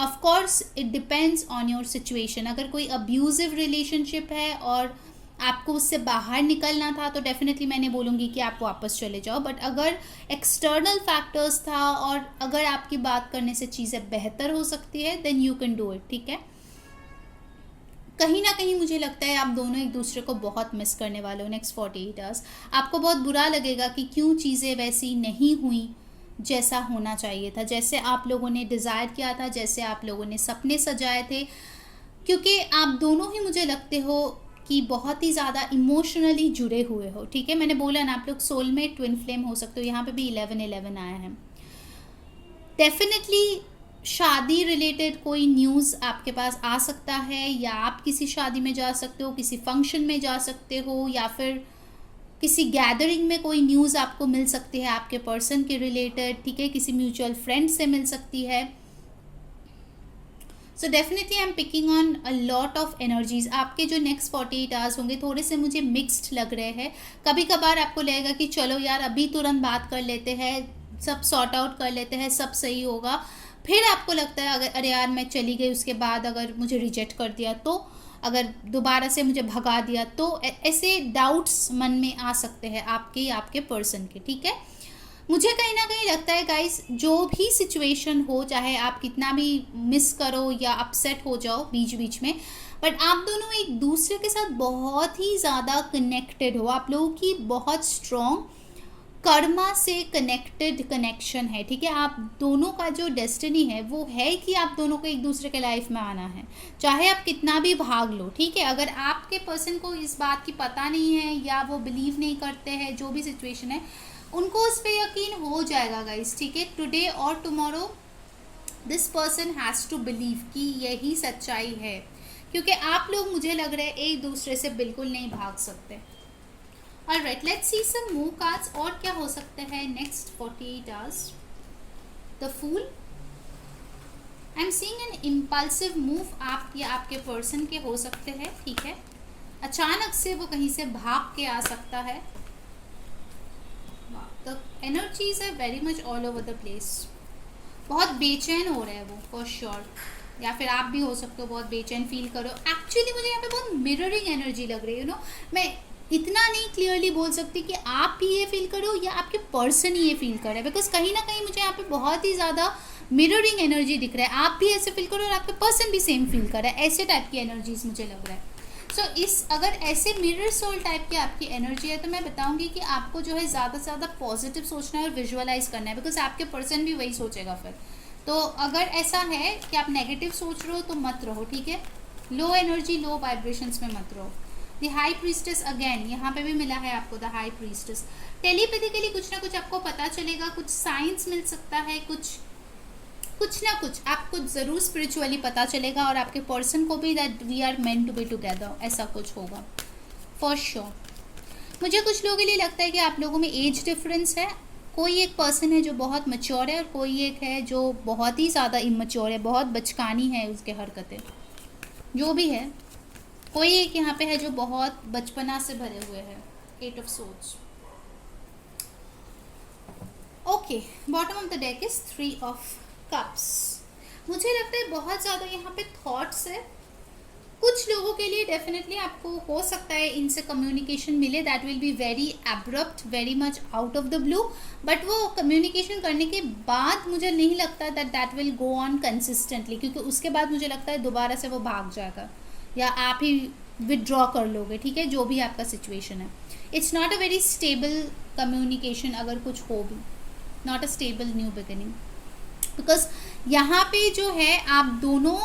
Of course it depends on your situation. अगर कोई अब्यूजिव रिलेशनशिप है और आपको उससे बाहर निकलना था, तो डेफिनेटली मैंने बोलूँगी कि आप वापस चले जाओ। बट अगर एक्सटर्नल फैक्टर्स था और अगर आपकी बात करने से चीज़ें बेहतर हो सकती है, then you can do it, ठीक है। कहीं ना कहीं मुझे लगता है आप दोनों एक दूसरे को बहुत मिस करने वाले हो नेक्स्ट 48 आवर्स। आपको बहुत बुरा लगेगा कि क्यों चीज़ें वैसी नहीं हुई जैसा होना चाहिए था, जैसे आप लोगों ने डिज़ायर किया था, जैसे आप लोगों ने सपने सजाए थे, क्योंकि आप दोनों ही मुझे लगते हो कि बहुत ही ज़्यादा इमोशनली जुड़े हुए हो, ठीक है। मैंने बोला ना, आप लोग सोलमेट ट्विन फ्लेम हो सकते हो। यहाँ पे भी 11-11 आया है। डेफिनेटली शादी रिलेटेड कोई न्यूज़ आपके पास आ सकता है, या आप किसी शादी में जा सकते हो, किसी फंक्शन में जा सकते हो, या फिर किसी गैदरिंग में कोई न्यूज़ आपको मिल सकती है आपके पर्सन के रिलेटेड, ठीक है, किसी म्यूचुअल फ्रेंड से मिल सकती है। So definitely I am picking on a lot of energies. आपके जो नेक्स्ट 48 आवर्स होंगे थोड़े से मुझे मिक्स्ड लग रहे हैं। कभी कभार आपको लगेगा कि चलो यार अभी तुरंत बात कर लेते हैं, सब सॉर्ट आउट कर लेते हैं, सब सही होगा। फिर आपको लगता है अगर अरे यार मैं चली गई, उसके बाद अगर मुझे रिजेक्ट कर दिया तो, अगर दोबारा से मुझे भगा दिया तो, ऐसे डाउट्स मन में आ सकते हैं आपके पर्सन के, ठीक है। मुझे कहीं ना कहीं लगता है गाइस, जो भी सिचुएशन हो, चाहे आप कितना भी मिस करो या अपसेट हो जाओ बीच बीच में, बट आप दोनों एक दूसरे के साथ बहुत ही ज़्यादा कनेक्टेड हो। आप लोगों की बहुत स्ट्रॉन्ग कर्मा से कनेक्टेड कनेक्शन है, ठीक है। आप दोनों का जो डेस्टिनी है वो है कि आप दोनों को एक दूसरे के लाइफ में आना है, चाहे आप कितना भी भाग लो, ठीक है। अगर आपके पर्सन को इस बात की पता नहीं है या वो बिलीव नहीं करते हैं, जो भी सिचुएशन है, उनको उस पर यकीन हो जाएगा गाइस, ठीक है। टुडे और tomorrow this person has to believe कि यही सच्चाई है, क्योंकि आप लोग मुझे लग रहा है एक दूसरे से बिल्कुल नहीं भाग सकते। Alright, let's see some more cards. और क्या हो सकता है next 48 hours? The fool. I am seeing an impulsive move. आप या आपके पर्सन के हो सकते हैं, ठीक है। अचानक से वो कहीं से भाग के आ सकता है। The energies are very much all over the place. बहुत बेचैन हो रहा है वो फॉर श्योर, या फिर आप भी हो सकते हो बहुत बेचैन फील करो। एक्चुअली मुझे यहाँ पे बहुत मिररिंग एनर्जी लग रही है, यू नो। मैं इतना नहीं क्लियरली बोल सकती कि आप ही ये फील करो या आपके पर्सन ही ये फील कर रहे हैं, बिकॉज कहीं ना कहीं मुझे यहाँ पे बहुत ही ज़्यादा मिररिंग एनर्जी दिख रहा है। आप भी ऐसे फील करो और आपके पर्सन भी सेम फील कर रहा है, ऐसे टाइप की एनर्जीज मुझे लग रहा है। सो अगर ऐसे मिरर सोल टाइप की आपकी एनर्जी है तो मैं बताऊंगी कि आपको जो है ज़्यादा से ज़्यादा पॉजिटिव सोचना है और विजुअलाइज करना है, बिकॉज आपके पर्सन भी वही सोचेगा फिर। तो अगर ऐसा है कि आप नेगेटिव सोच रहे हो तो मत रहो, ठीक है। लो एनर्जी, लो वाइब्रेशंस में मत रहो। द हाई प्रीस्टेस, अगेन यहाँ पे भी मिला है आपको द हाई प्रीस्टेस। टेलीपैथिकली कुछ ना कुछ आपको पता चलेगा, कुछ साइंस मिल सकता है, कुछ ना कुछ आपको ज़रूर स्पिरिचुअली पता चलेगा, और आपके पर्सन को भी that we are meant to be together, ऐसा कुछ होगा फॉर श्योर। मुझे कुछ लोगों के लिए लगता है कि आप लोगों में एज डिफरेंस है। कोई एक पर्सन है जो बहुत मैच्योर है और कोई एक है जो बहुत ही ज़्यादा इमैच्योर है, बहुत बचकानी है उसके हरकतें, जो भी है। कोई एक यहाँ पे है जो बहुत बचपना से भरे हुए हैं। 8 of swords. Okay, bottom of the deck is 3 of cups. मुझे लगता है बहुत ज़्यादा यहाँ पे थॉट्स है। कुछ लोगों के लिए डेफिनेटली आपको हो सकता है इनसे कम्युनिकेशन मिले, that will be very abrupt, very much out of the blue, but वो कम्युनिकेशन करने के बाद मुझे नहीं लगता that will go on consistently, क्योंकि उसके बाद मुझे लगता है दोबारा से वो भाग जाएगा या आप ही विदड्रॉ कर लोगे, ठीक है, जो भी आपका सिचुएशन है। It's not a very stable communication, अगर कुछ हो भी, not a stable new beginning, because यहाँ पे जो है आप दोनों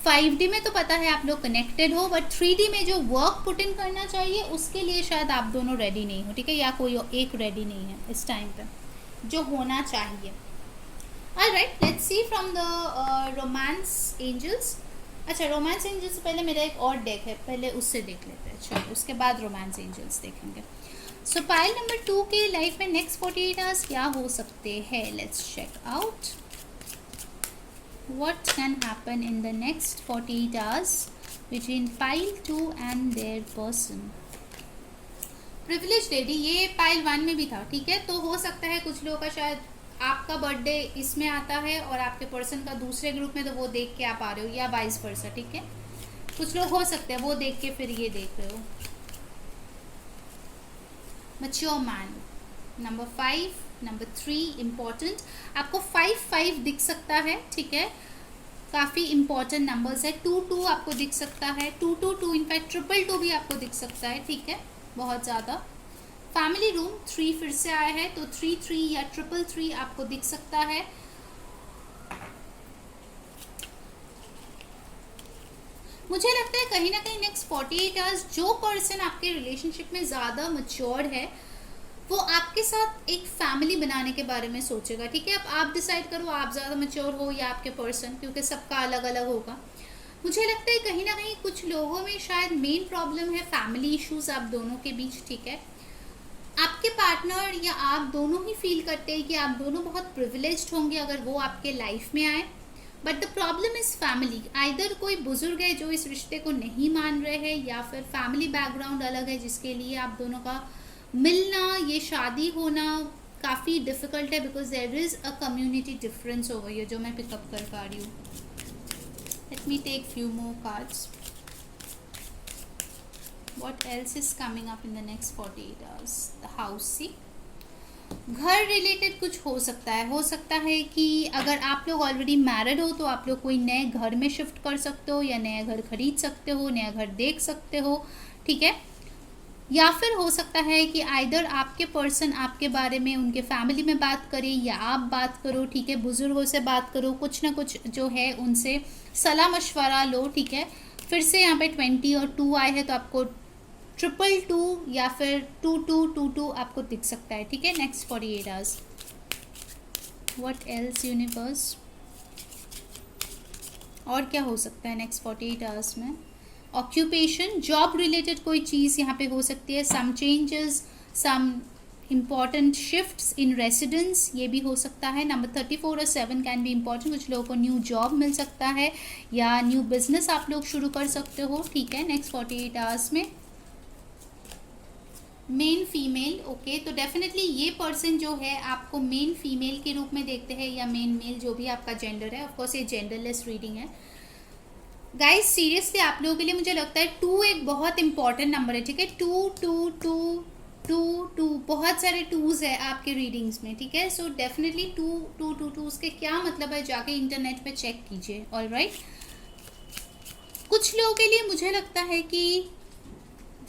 5D में तो पता है आप लोग कनेक्टेड हो, बट 3D में जो वर्क पुट इन करना चाहिए उसके लिए शायद आप दोनों रेडी नहीं हो, ठीक है, या कोई एक रेडी नहीं है इस टाइम पे जो होना चाहिए। Alright, let's see from the romance angels. अच्छा, रोमांस एंजल्स से पहले मेरा एक और डेक है, पहले उससे देख लेते हैं, चलो उसके बाद रोमांस एंजल्स देखेंगे। सो पाइल नंबर 2 के लाइफ में नेक्स्ट 48 आवर्स क्या हो सकते हैं, let's check out what can happen in the next 48 hours between pile 2 and their person. Privilege lady, ये पाइल 1 में भी था, ठीक है। तो हो सकता है कुछ लोगों का शायद आपका बर्थडे इसमें आता है और आपके पर्सन का दूसरे ग्रुप में, तो वो देख के आप आ रहे हो, या वाइस वर्सा, ठीक है। कुछ लोग हो सकते हैं वो देख के फिर ये देख रहे हो। Mature man, number 5, number 3 important, आपको 5 दिख सकता है, ठीक है, काफ़ी इम्पॉर्टेंट नंबर्स है। 2 आपको दिख सकता है, 2 इनफैक्ट 2 भी आपको दिख सकता है, ठीक है, बहुत ज़्यादा। फैमिली रूम 3 फिर से आया है, तो 3 या 3 आपको दिख सकता है। मुझे लगता है कहीं ना कहीं नेक्स्ट 48 आवर्स जो पर्सन आपके रिलेशनशिप में ज़्यादा मैच्योर है वो आपके साथ एक फैमिली बनाने के बारे में सोचेगा, ठीक है। अब आप डिसाइड करो आप ज़्यादा मैच्योर हो या आपके पर्सन, क्योंकि सबका अलग अलग होगा। मुझे लगता है कहीं ना कहीं कुछ लोगों में शायद मेन प्रॉब्लम है फैमिली इश्यूज आप दोनों के बीच, ठीक है। आपके पार्टनर या आप दोनों ही फील करते हैं कि आप दोनों बहुत प्रिविलेज्ड होंगे अगर वो आपके लाइफ में आए, but the problem is family. Either कोई बुजुर्ग है जो इस रिश्ते को नहीं मान रहे हैं, या फिर फैमिली बैकग्राउंड अलग है जिसके लिए आप दोनों का मिलना, ये शादी होना काफ़ी डिफ़िकल्ट है, because there is a community difference over here जो मैं पिकअप कर पा रही हूँ। Let me take few more cards. What else is coming up in the next 48 hours? The house. See, घर रिलेटेड कुछ हो सकता है कि अगर आप लोग ऑलरेडी मैरिड हो तो आप लोग कोई नए घर में शिफ्ट कर सकते हो, या नया घर खरीद सकते हो, नया घर देख सकते हो, ठीक है। या फिर हो सकता है कि आइदर आपके पर्सन आपके बारे में उनके फैमिली में बात करे या आप बात करो, ठीक है, बुजुर्गों से बात करो, कुछ ना कुछ जो है उनसे सलाह मशवरा लो, ठीक है। फिर से यहाँ पे 20 और 2 आए हैं, तो आपको 222 या फिर 2222 आपको दिख सकता है, ठीक है, next 48 hours. What else universe, और क्या हो सकता है नेक्स्ट 48 आवर्स में? ऑक्यूपेशन, जॉब रिलेटेड कोई चीज़ यहाँ पे हो सकती है, some changes, some important shifts in residence, ये भी हो सकता है। नंबर 34 और 7 कैन बी इम्पॉर्टेंट, कुछ लोगों को न्यू जॉब मिल सकता है या न्यू बिजनेस आप लोग शुरू कर सकते हो, ठीक है, नेक्स्ट 48 आवर्स में। मेन फीमेल, ओके, तो डेफिनेटली ये पर्सन जो है आपको मेन फीमेल के रूप में देखते हैं या मेन मेल, जो भी आपका जेंडर है। ऑफकोर्स ये जेंडरलेस रीडिंग है गाइस। सीरियसली आप लोगों के लिए मुझे लगता है 2 एक बहुत इंपॉर्टेंट नंबर है, ठीक है। 2 2 2 2 2 बहुत सारे 2s है आपके रीडिंग्स में, ठीक है। सो डेफिनेटली 2 2 2 2 उसके क्या मतलब है जाके इंटरनेट पे चेक कीजिए, ऑलराइट। कुछ लोगों के लिए मुझे लगता है कि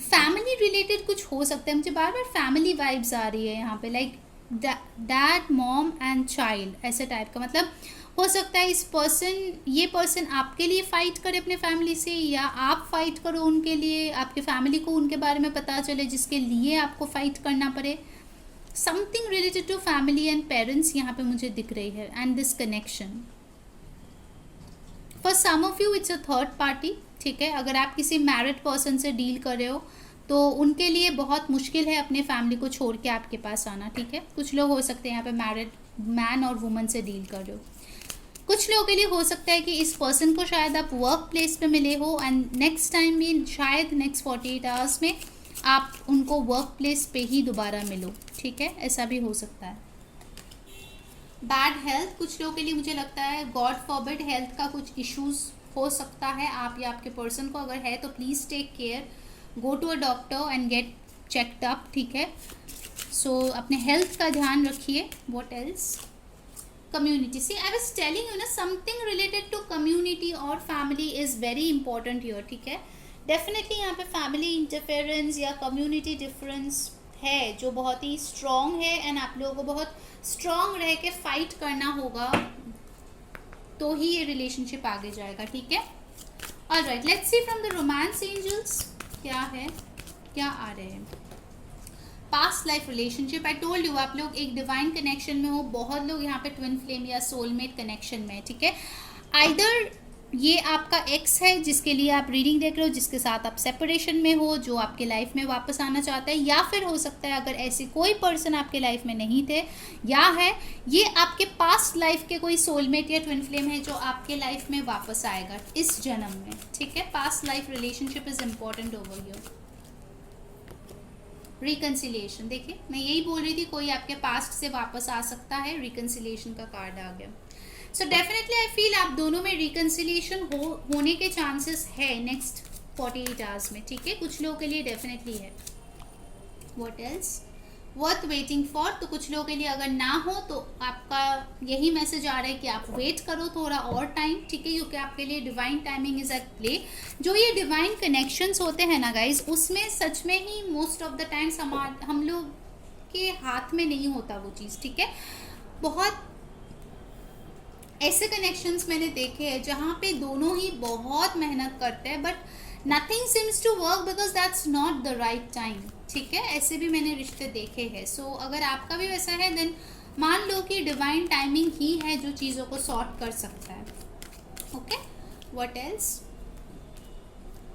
फैमिली रिलेटेड कुछ हो सकता है, मुझे बार बार फैमिली वाइब्स आ रही है यहाँ पे, like dad mom and child, ऐसे टाइप का। मतलब हो सकता है ये पर्सन आपके लिए फाइट करे अपने फैमिली से, या आप फाइट करो उनके लिए, आपके फैमिली को उनके बारे में पता चले जिसके लिए आपको फाइट करना पड़े। Something related to family and parents यहाँ पे मुझे दिख रही है, and this connection. For some of you it's a third party, ठीक है। अगर आप किसी मैरिड पर्सन से डील कर रहे हो तो उनके लिए बहुत मुश्किल है अपने फैमिली को छोड़ के आपके पास आना, ठीक है। कुछ लोग हो सकते हैं यहाँ पे मैरिड मैन और वुमन से डील कर रहे हो। कुछ लोगों के लिए हो सकता है कि इस पर्सन को शायद आप वर्क प्लेस पे मिले हो, एंड नेक्स्ट टाइम भी शायद नेक्स्ट 48 आवर्स में आप उनको वर्क प्लेस पे ही दोबारा मिलो, ठीक है, ऐसा भी हो सकता है। बैड हेल्थ, कुछ लोगों के लिए मुझे लगता है गॉड फॉरबिड हेल्थ का कुछ इश्यूज हो सकता है आप या आपके पर्सन को, अगर है तो please take care, go to a doctor and get checked up, ठीक है। सो अपने हेल्थ का ध्यान रखिए। What else, community, see I was telling you ना, समथिंग रिलेटेड टू कम्युनिटी और family is very important here, ठीक है। डेफिनेटली यहाँ पे फैमिली इंटरफेरेंस या कम्युनिटी डिफरेंस है जो बहुत ही स्ट्रॉन्ग है, एंड आप लोगों को बहुत स्ट्रॉन्ग रह के फाइट करना होगा तो ही ये रिलेशनशिप आगे जाएगा, ठीक है। Alright, let's see from the romance angels क्या है, क्या आ रहे हैं। Past life relationship, I told you आप लोग एक डिवाइन कनेक्शन में हो, बहुत लोग यहाँ पे ट्विन फ्लेम या सोलमेट कनेक्शन में है, ठीक है। आइदर ये आपका एक्स है जिसके लिए आप रीडिंग देख रहे हो, जिसके साथ आप सेपरेशन में हो, जो आपके लाइफ में वापस आना चाहता है, या फिर हो सकता है अगर ऐसे कोई पर्सन आपके लाइफ में नहीं थे या है, ये आपके पास्ट लाइफ के कोई सोलमेट या ट्विन फ्लेम है जो आपके लाइफ में वापस आएगा इस जन्म में, ठीक है। Past life relationship is important over here. Reconciliation, देखिए मैं यही बोल रही थी, कोई आपके पास्ट से वापस आ सकता है, रिकन्सिलिएशन का कार्ड आ गया। सो डेफिनेटली आई फील आप दोनों में रिकन्सिलिएशन होने के चांसेस है नेक्स्ट 48 आवर्स में, ठीक है। कुछ लोगों के लिए डेफिनेटली है। What else, worth waiting for, तो कुछ लोगों के लिए अगर ना हो तो आपका यही मैसेज आ रहा है कि आप वेट करो थोड़ा और टाइम, ठीक है, क्योंकि आपके लिए divine timing is at play. जो ये डिवाइन कनेक्शंस होते हैं ना गाइज, उसमें सच में ही मोस्ट ऑफ द टाइम्स हम लोग के हाथ में नहीं होता वो चीज़, ठीक है। बहुत ऐसे कनेक्शंस मैंने देखे हैं जहाँ पे दोनों ही बहुत मेहनत करते हैं, but nothing seems to work because that's not the right time, ठीक है। ऐसे भी मैंने रिश्ते देखे हैं। सो अगर आपका भी वैसा है देन मान लो कि डिवाइन टाइमिंग ही है जो चीज़ों को सॉर्ट कर सकता है, okay. What else,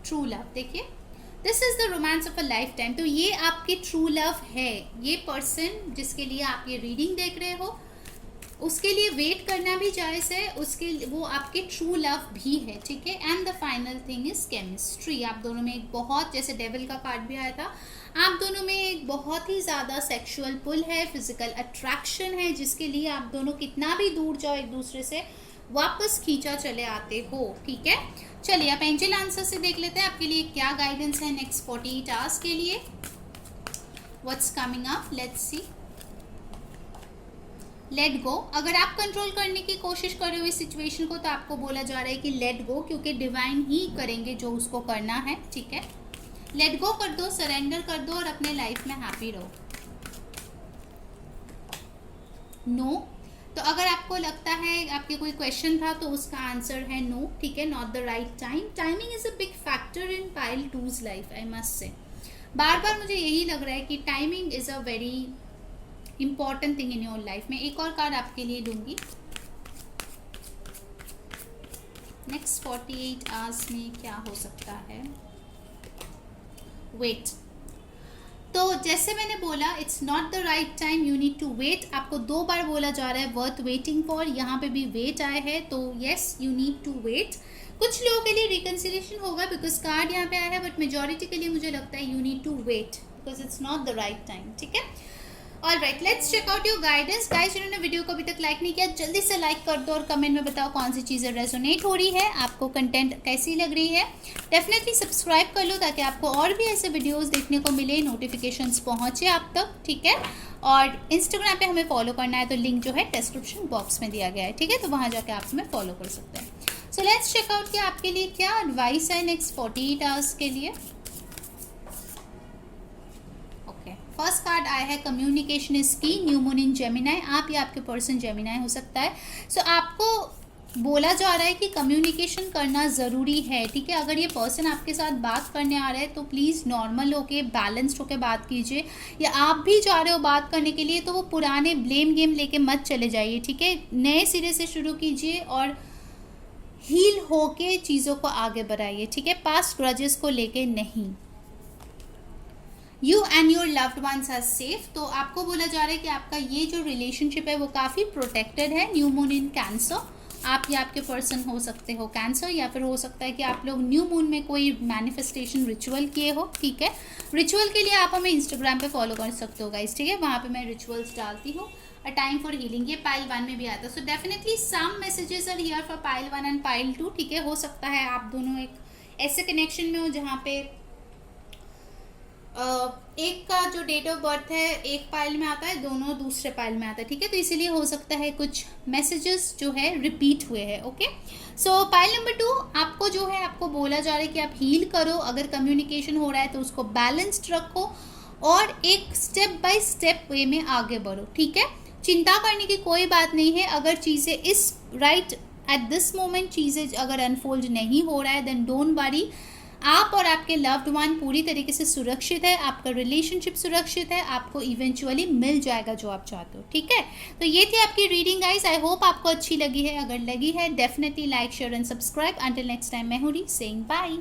true love, देखिए this is the romance of a lifetime, तो ये आपकी ट्रू लव है। ये पर्सन जिसके लिए आप ये रीडिंग देख रहे हो उसके लिए वेट करना भी जायज़ है, उसके वो आपके ट्रू लव भी है, ठीक है। And the final thing is chemistry, आप दोनों में एक बहुत, जैसे डेविल का कार्ड भी आया था, आप दोनों में एक बहुत ही ज़्यादा सेक्सुअल पुल है, फिजिकल अट्रैक्शन है, जिसके लिए आप दोनों कितना भी दूर जाओ एक दूसरे से वापस खींचा चले आते हो, ठीक है। चलिए आप एंजल आंसर से देख लेते हैं आपके लिए क्या गाइडेंस है नेक्स्ट 48 आवर्स के लिए। What's coming up, let's see. Let go, अगर आप कंट्रोल करने की कोशिश कर रहे हो इस सिचुएशन को तो आपको बोला जा रहा है कि लेट गो, क्योंकि डिवाइन ही करेंगे जो उसको करना है, ठीक है। लेट गो कर दो, सरेंडर कर दो और अपने लाइफ में हैप्पी रहो। नो, तो अगर आपको लगता है आपके कोई क्वेश्चन था तो उसका आंसर है नो, ठीक है। Not the right time, timing is a big factor in pile 2's life, I must say. बार बार मुझे यही लग रहा है कि timing is a very important thing in your life में। एक और कार्ड आपके लिए लूंगी नेक्स्ट 48 आवर्स में क्या हो सकता है? वेट। तो जैसे मैंने बोला, it's not the right time, you need to wait. आपको 2 बार बोला जा रहा है वर्थ वेटिंग फॉर, यहाँ पे भी वेट आए हैं, तो yes you need to wait. कुछ लोगों के लिए रिकन्सिलेशन होगा बिकॉज कार्ड यहाँ पे आया है, बट मेजोरिटी के लिए मुझे लगता है you need to wait because it's not the right time. ठीक है, alright, let's check out your guidance. Guys, जिन्होंने वीडियो को अभी तक लाइक नहीं किया, जल्दी से लाइक कर दो और कमेंट में बताओ कौन सी चीज़ें रेजोनेट हो रही है, आपको कंटेंट कैसी लग रही है। डेफिनेटली सब्सक्राइब कर लो ताकि आपको और भी ऐसे वीडियोस देखने को मिले, नोटिफिकेशंस पहुंचे आप तक। ठीक है, और इंस्टाग्राम पे हमें फॉलो करना है तो लिंक जो है डिस्क्रिप्शन बॉक्स में दिया गया है। ठीक है, तो वहाँ जाके आप हमें फॉलो कर सकते हैं। सो लेट्स चेक आउट कि आपके लिए क्या एडवाइस है नेक्स्ट 48 आवर्स के लिए। फर्स्ट कार्ड आया है कम्युनिकेशन इज की, न्यू मून इन जेमिनाई। आप या आपके पर्सन जेमिनाई हो सकता है। सो आपको बोला जा रहा है कि कम्युनिकेशन करना ज़रूरी है। ठीक है, अगर ये पर्सन आपके साथ बात करने आ रहा है तो प्लीज़ नॉर्मल होके, बैलेंस्ड होके बात कीजिए, या आप भी जा रहे हो बात करने के लिए तो वो पुराने ब्लेम गेम लेके मत चले जाइए। ठीक है, नए सिरे से शुरू कीजिए और हील होके चीज़ों को आगे बढ़ाइए। ठीक है, पास्ट ग्रजेस को लेके नहीं। You and your loved ones are safe. तो आपको बोला जा रहा है कि आपका ये जो रिलेशनशिप है वो काफ़ी प्रोटेक्टेड है। न्यू मून इन कैंसर, आप या आपके पर्सन हो सकते हो कैंसर, या फिर हो सकता है कि आप लोग न्यू मून में कोई मैनिफेस्टेशन रिचुअल किए हो। ठीक है, रिचुअल के लिए आप हमें इंस्टाग्राम पे फॉलो कर सकते हो गाइस। ठीक है, वहाँ पे मैं रिचुअल्स डालती हूँ। अ टाइम फॉर हीलिंग, ये पाइल 1 में भी आता है। So definitely some messages are here for pile 1 and pile 2। ठीक है, हो सकता है आप दोनों एक ऐसे कनेक्शन में हो जहाँ पे एक का जो डेट ऑफ बर्थ है एक पाइल में आता है, दोनों दूसरे पाइल में आता है। ठीक है, तो इसीलिए हो सकता है कुछ मैसेजेस जो है रिपीट हुए हैं। ओके, सो पाइल नंबर 2 आपको जो है, आपको बोला जा रहा है कि आप हील करो। अगर कम्युनिकेशन हो रहा है तो उसको बैलेंस्ड रखो और एक स्टेप बाय स्टेप वे में आगे बढ़ो। ठीक है, चिंता करने की कोई बात नहीं है। अगर चीज़ें इस राइट एट दिस मोमेंट चीज़ें अगर अनफोल्ड नहीं हो रहा है देन डोंट वरी। आप और आपके लव्ड वन पूरी तरीके से सुरक्षित है, आपका रिलेशनशिप सुरक्षित है, आपको इवेंचुअली मिल जाएगा जो आप चाहते हो। ठीक है, तो ये थी आपकी रीडिंग गाइस। आई होप आपको अच्छी लगी है। अगर लगी है definitely like, share and subscribe. Until next time, मैं हूँ री सेइंग बाय।